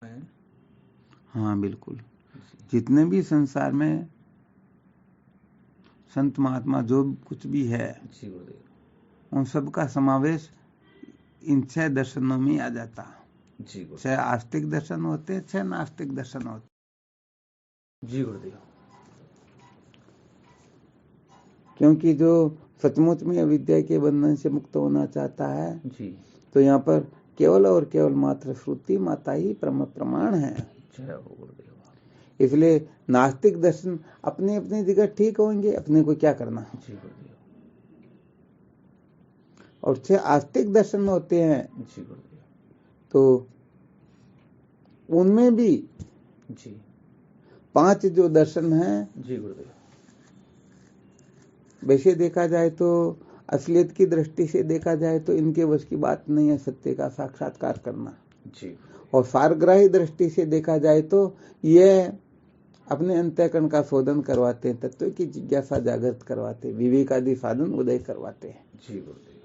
है। हाँ बिल्कुल, जितने भी संसार में संत महात्मा जो कुछ भी है जी गुरुदेव, उन सब का समावेश इन 6 दर्शनों में आ जाता। जी गुरुदेव, 6 आस्तिक दर्शन होते, 6 नास्तिक दर्शन होते। जी गुरुदेव। क्योंकि जो सचमुच में अविद्या के बंधन से मुक्त होना चाहता है जी, तो यहाँ पर केवल और केवल मात्र श्रुति माता ही प्रमाण है। जय हो गुरुदेव। इसलिए नास्तिक दर्शन अपनी अपनी जगह ठीक होंगे, अपने को क्या करना। जी गुरुदेव, और 6 आस्तिक दर्शन होते हैं जी गुरुदेव, तो उनमें भी जी, 5 जो दर्शन हैं जी गुरुदेव, वैसे देखा जाए तो असलियत की दृष्टि से देखा जाए तो इनके वश की बात नहीं है सत्य का साक्षात्कार करना। जी, और सारग्राही दृष्टि से देखा जाए तो ये अपने अंतःकरण का शोधन करवाते हैं, तत्व की जिज्ञासा जागृत करवाते हैं, विवेक आदि साधन उदय करवाते हैं। जी गुरुदेव,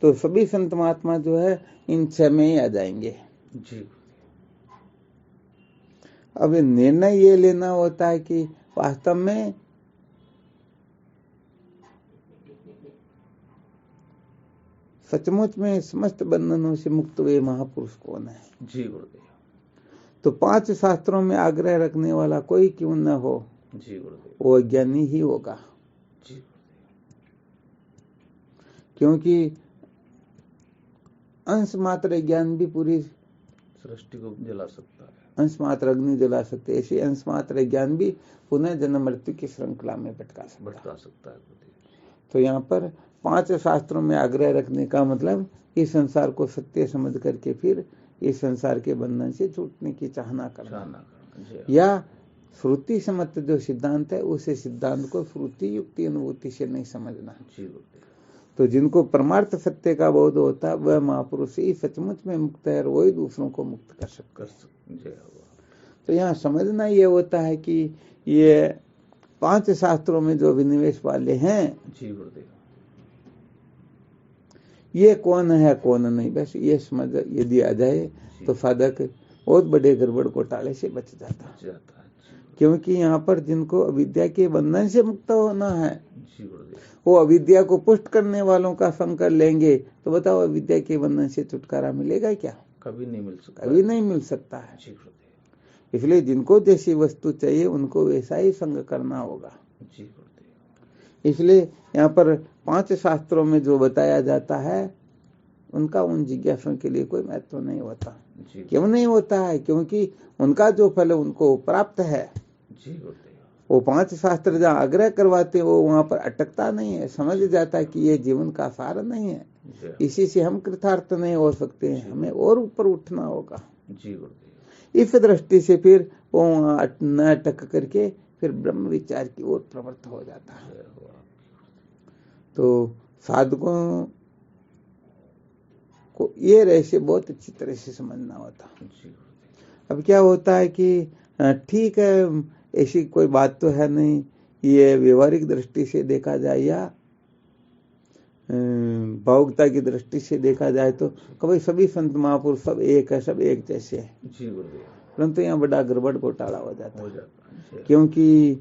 तो सभी संत महात्मा जो है इन 6 में ही आ जाएंगे। जी, अब निर्णय ये लेना होता है कि वास्तव में सचमुच में समस्त बंधनों से मुक्त हुए महापुरुष कौन है। जी गुरुदेव, तो 5 शास्त्रों में आग्रह रखने वाला कोई क्यों न हो, जी गुरुदेव, वो अज्ञानी ही होगा। जी, क्योंकि अंश मात्र ज्ञान भी पूरी सृष्टि को जला सकता है, अंश मात्र अग्नि जला सकते, ऐसे अंश मात्र ज्ञान भी पुनः जन्म मृत्यु की श्रृंखला में भटका सकता है। तो यहाँ पर 5 शास्त्रों में आग्रह रखने का मतलब इस संसार को सत्य समझ करके फिर इस संसार के बंधन से छूटने की चाहना करना, या श्रुति सम्मत जो सिद्धांत है उसे सिद्धांत को श्रुति युक्ति अनुभूति से नहीं समझना। तो जिनको परमार्थ सत्य का बोध होता है वह महापुरुष ही सचमुच में मुक्त है और वही दूसरों को मुक्त कर सकते। तो यहाँ समझना ये होता है कि ये 5 शास्त्रों में जो विनिवेश वाले हैं जी गुरुदेव, ये कौन है कौन नहीं, बस ये समझ यदि आ जाए तो साधक बहुत बड़े गड़बड़ घोटाले से बच जाता है। क्योंकि यहाँ पर जिनको अविद्या के बंधन से मुक्त होना है वो अविद्या को पुष्ट करने वालों का संग कर लेंगे तो बताओ अविद्या के बंधन से छुटकारा मिलेगा क्या? कभी नहीं मिल सकता, कभी नहीं मिल सकता है। इसलिए जिनको जैसी वस्तु चाहिए उनको वैसा ही संग करना होगा। इसलिए यहाँ पर 5 शास्त्रों में जो बताया जाता है उनका उन जिज्ञासुओं के लिए कोई महत्व नहीं होता। क्यों नहीं होता है? क्योंकि उनका जो फल उनको प्राप्त है। वो 5 शास्त्र जहाँ आग्रह करवाते वो वहां पर अटकता नहीं है, समझ जाता है कि ये जीवन का सार नहीं है, इसी से हम कृतार्थ नहीं हो सकते हैं, हमें और ऊपर उठना होगा। इस दृष्टि से फिर वो न अटक करके फिर ब्रह्म विचार की ओर प्रवृत्त हो जाता है। तो साधकों को ये रहस्य बहुत अच्छी तरह से समझना होता। अब क्या होता है कि ठीक है ऐसी कोई बात तो है नहीं, ये व्यवहारिक दृष्टि से देखा जाए या भावुकता की दृष्टि से देखा जाए तो कभी सभी संत महापुरुष सब एक है, सब एक जैसे है, परंतु यहाँ बड़ा गड़बड़ घोटाला हो जाता है। क्योंकि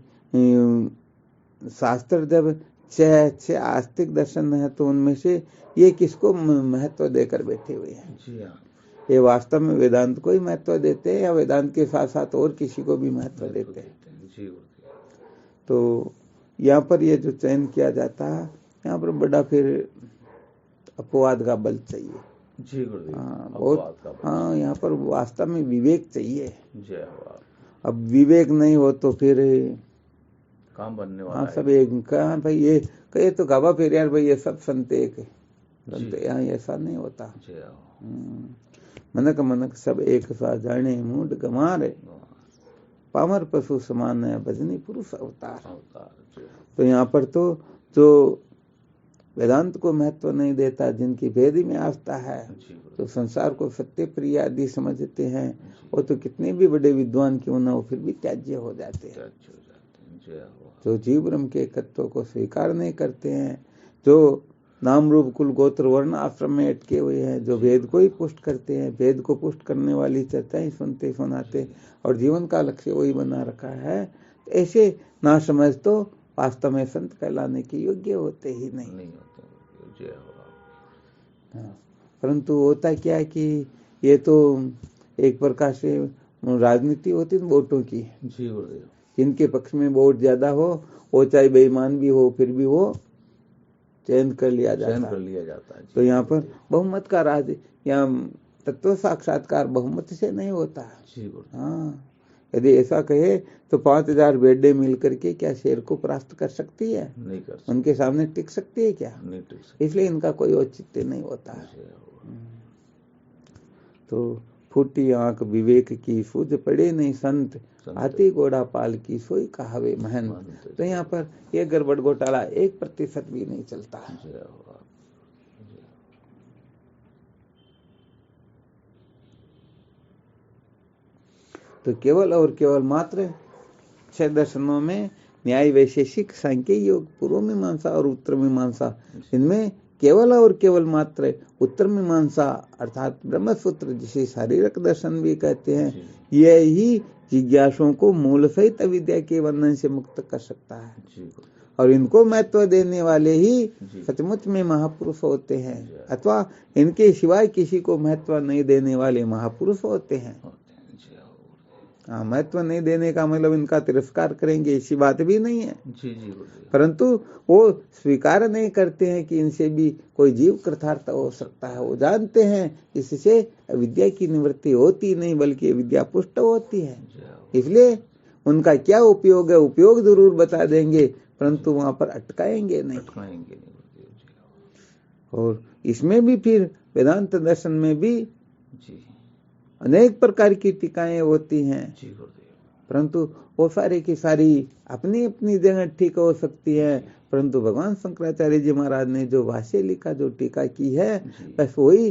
शास्त्र जब 6 आस्तिक दर्शन है तो उनमें से ये किसको महत्व देकर बैठे हुए हैं? ये वास्तव में वेदांत को ही महत्व देते हैं या वेदांत के साथ साथ और किसी को भी महत्व देते हैं? तो यहाँ पर ये जो चयन किया जाता है यहाँ पर बड़ा फिर अपवाद का बल चाहिए। हाँ यहाँ पर वास्तव में विवेक चाहिए। अब विवेक नहीं हो तो फिर काम बनने वाला। हाँ सब एक कहा भाई ये कहे तो गावा फिर यार भाई ये सब संत एक है, परंतु यहाँ ऐसा नहीं होता। मनक मनक सब एक सा जाने मूड गमारे, पामर पशु समान है भजनी पुरुष अवतार। तो यहाँ पर तो जो वेदांत को महत्व नहीं देता, जिनकी भेद में आस्था है, तो संसार को सत्य प्रिय आदि समझते हैं, वो तो कितने भी बड़े विद्वान क्यों ना हो फिर भी त्याज्य हो जाते हैं। जो जीव ब्रह्म के तत्व को स्वीकार नहीं करते हैं, जो नाम रूप कुल गोत्र वर्ण आश्रम में अटके हुए हैं, जो वेद को ही पुष्ट करते हैं, वेद को पुष्ट करने वाली चर्चाएं सुनते सुनाते और जीवन का लक्ष्य वही बना रखा है, तो ऐसे ना समझ तो वास्तव में संत कहलाने के योग्य होते ही नहीं होते। जय हो। हाँ, परंतु होता क्या है कि ये तो एक प्रकार से राजनीति होती है वोटों की। जी गुरुदेव। जिनके पक्ष में वोट ज्यादा हो, वो चाहे बेईमान भी हो, फिर भी वो चयन कर लिया जाता है। तो यहाँ पर बहुमत का राज या तत्व साक्षात्कार बहुमत से नहीं होता। हाँ, यदि ऐसा कहे तो 5000 बेडे मिल करके क्या शेर को परास्त कर सकती है? नहीं कर सकती। उनके सामने टिक सकती है क्या? नहीं टिक सकती। इसलिए इनका कोई औचित्य नहीं होता है। तो फूटी आंख विवेक की, सूझ पड़े नहीं संत, हाथी घोड़ा पाल की, सोई कहावे महंत। तो यहाँ पर ये गड़बड़ घोटाला 1% भी नहीं चलता है। तो केवल और केवल मात्र 6 दर्शनों में न्याय, वैशेषिक, सांख्य योग, पूर्व मीमांसा और उत्तर मीमांसा, इनमें केवल और केवल मात्र उत्तर मीमांसा अर्थात ब्रह्मसूत्र, जिसे शारीरिक दर्शन भी कहते हैं, यह ही जिज्ञासुओं को मूल सहित अविद्या के बंधन से मुक्त कर सकता है। और इनको महत्व देने वाले ही सचमुच में महापुरुष होते हैं, अथवा इनके सिवाय किसी को महत्व नहीं देने वाले महापुरुष होते हैं। हाँ, महत्व नहीं देने का मतलब इनका तिरस्कार करेंगे ऐसी बात भी नहीं है। परंतु वो स्वीकार नहीं करते हैं कि इनसे भी कोई जीव कृतार्थ हो सकता है। वो जानते हैं इससे विद्या की निवृत्ति होती नहीं, बल्कि विद्या पुष्ट होती है। इसलिए उनका क्या उपयोग है, उपयोग जरूर बता देंगे, परंतु वहां पर अटकाएंगे नहीं। और इसमें भी फिर वेदांत दर्शन में भी अनेक प्रकार की टीकाएं होती हैं, परंतु वो सारी की सारी अपनी अपनी जगह ठीक हो सकती है। परंतु भगवान शंकराचार्य जी महाराज ने जो भाष्य लिखा, जो टीका की है, बस वही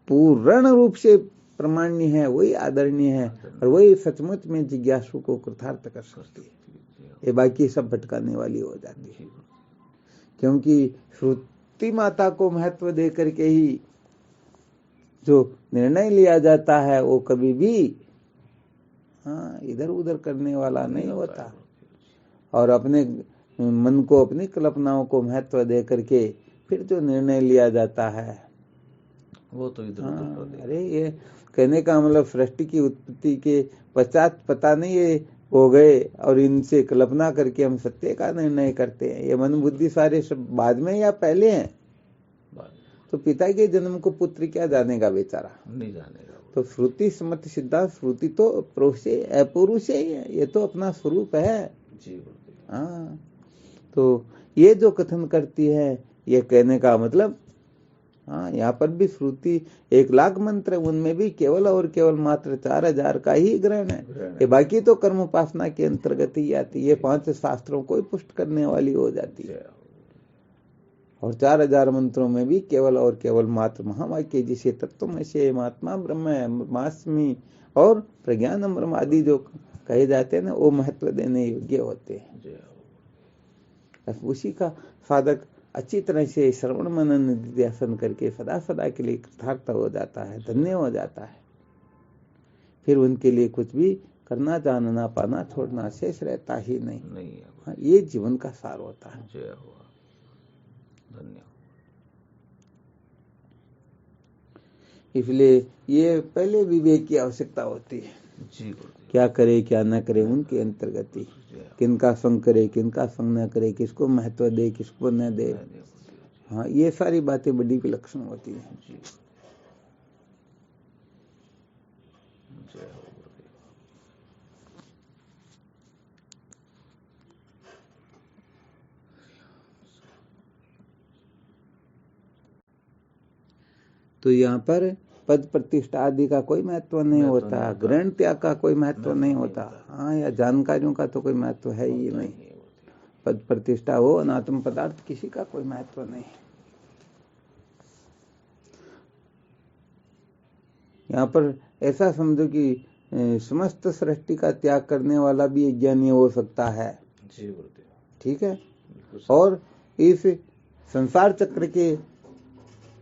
पूर्ण रूप से प्रमाण्य है, वही आदरणीय है, और वही सचमुच में जिज्ञासु को कृतार्थ कर सकती है। ये बाकी सब भटकाने वाली हो जाती है, क्योंकि श्रुति माता को महत्व दे करके ही जो निर्णय लिया जाता है वो कभी भी इधर उधर करने वाला नहीं होता। और अपने मन को, अपनी कल्पनाओं को महत्व दे करके फिर जो निर्णय लिया जाता है वो तो इधर उधर। अरे ये कहने का मतलब सृष्टि की उत्पत्ति के पश्चात पता नहीं ये हो गए और इनसे कल्पना करके हम सत्य का निर्णय करते हैं। ये मन बुद्धि सारे सब बाद में या पहले हैं। तो पिता के जन्म को पुत्र क्या जानेगा, बेचारा नहीं जानेगा। तो श्रुति समत सिद्धांत, श्रुति तो पुरुष ही है, ये तो अपना स्वरूप है। हाँ, तो ये जो कथन करती है, ये कहने का मतलब हाँ, यहाँ पर भी श्रुति 1,00,000 मंत्र, उनमें भी केवल और केवल मात्र 4,000 का ही ग्रहण है। ये बाकी तो कर्म उपासना के अंतर्गत ही आती है। ये 5 शास्त्रों को ही पुष्ट करने वाली हो जाती है। और 4,000 मंत्रों में भी केवल और केवल मात्र महावाक्य, जिसे तत्वमसि महात्मा ब्रह्मास्मि और प्रज्ञानम ब्रह्म आदि जो कहे जाते हैं ना, वो महत्व देने योग्य होते हैं। उसी का साधक अच्छी तरह से श्रवण मनन निधिध्यासन करके सदा सदा के लिए कृतार्थ हो जाता है, धन्य हो जाता है। फिर उनके लिए कुछ भी करना, जानना, पाना, छोड़ना शेष रहता ही नहीं। हाँ, ये जीवन का सार होता है। धन्यवाद। इसलिए ये पहले विवेक की आवश्यकता होती है। क्या करे क्या न करे, उनके अंतर्गत ही किनका संग करे, किनका संग न करे, किसको महत्व दे, किसको न दे। हाँ, ये सारी बातें बड़ी विलक्षण होती है। तो यहाँ पर पद प्रतिष्ठा आदि का कोई महत्व नहीं होता, ग्रहण त्याग का कोई महत्व नहीं होता। हाँ, या जानकारियों का तो कोई महत्व है ही नहीं। पद प्रतिष्ठा हो, अनात्म पदार्थ, किसी का कोई महत्व नहीं। यहाँ पर ऐसा समझो कि समस्त सृष्टि का त्याग करने वाला भी ज्ञानी हो सकता है। ठीक है। और इस संसार चक्र के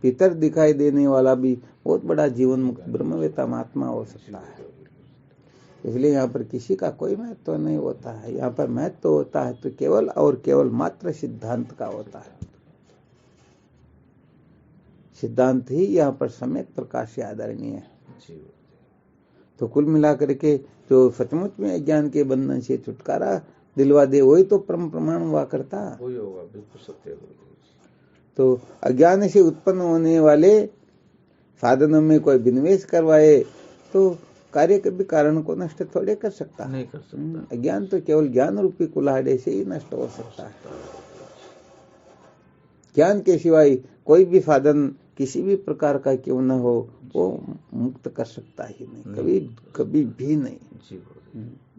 भीतर दिखाई देने वाला भी बहुत बड़ा जीवन मुक्त ब्रह्मवेता महात्मा हो सकता है। इसलिए यहाँ पर किसी का कोई महत्व नहीं होता है। यहाँ पर महत्व होता है तो केवल और केवल मात्र सिद्धांत का होता है। सिद्धांत ही यहाँ पर सम्यक प्रकाश से आदरणीय है। तो कुल मिलाकर के जो सचमुच में अज्ञान के बंधन से छुटकारा दिलवा दे वही तो परम प्रमाण हुआ करता, वही होगा, बिल्कुल सत्य होगा। तो अज्ञान से उत्पन्न होने वाले साधनों में कोई विनिवेश करवाए तो कार्य कभी कारण को नष्ट थोड़े कर सकता, नहीं कर सकता। अज्ञान तो केवल ज्ञान रूपी कुल्हाड़े से ही नष्ट हो सकता है। ज्ञान के सिवाय कोई भी साधन किसी भी प्रकार का क्यों न हो वो मुक्त कर सकता ही नहीं, कभी कभी भी नहीं। जी,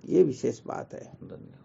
ये विशेष बात है। धन्यवाद।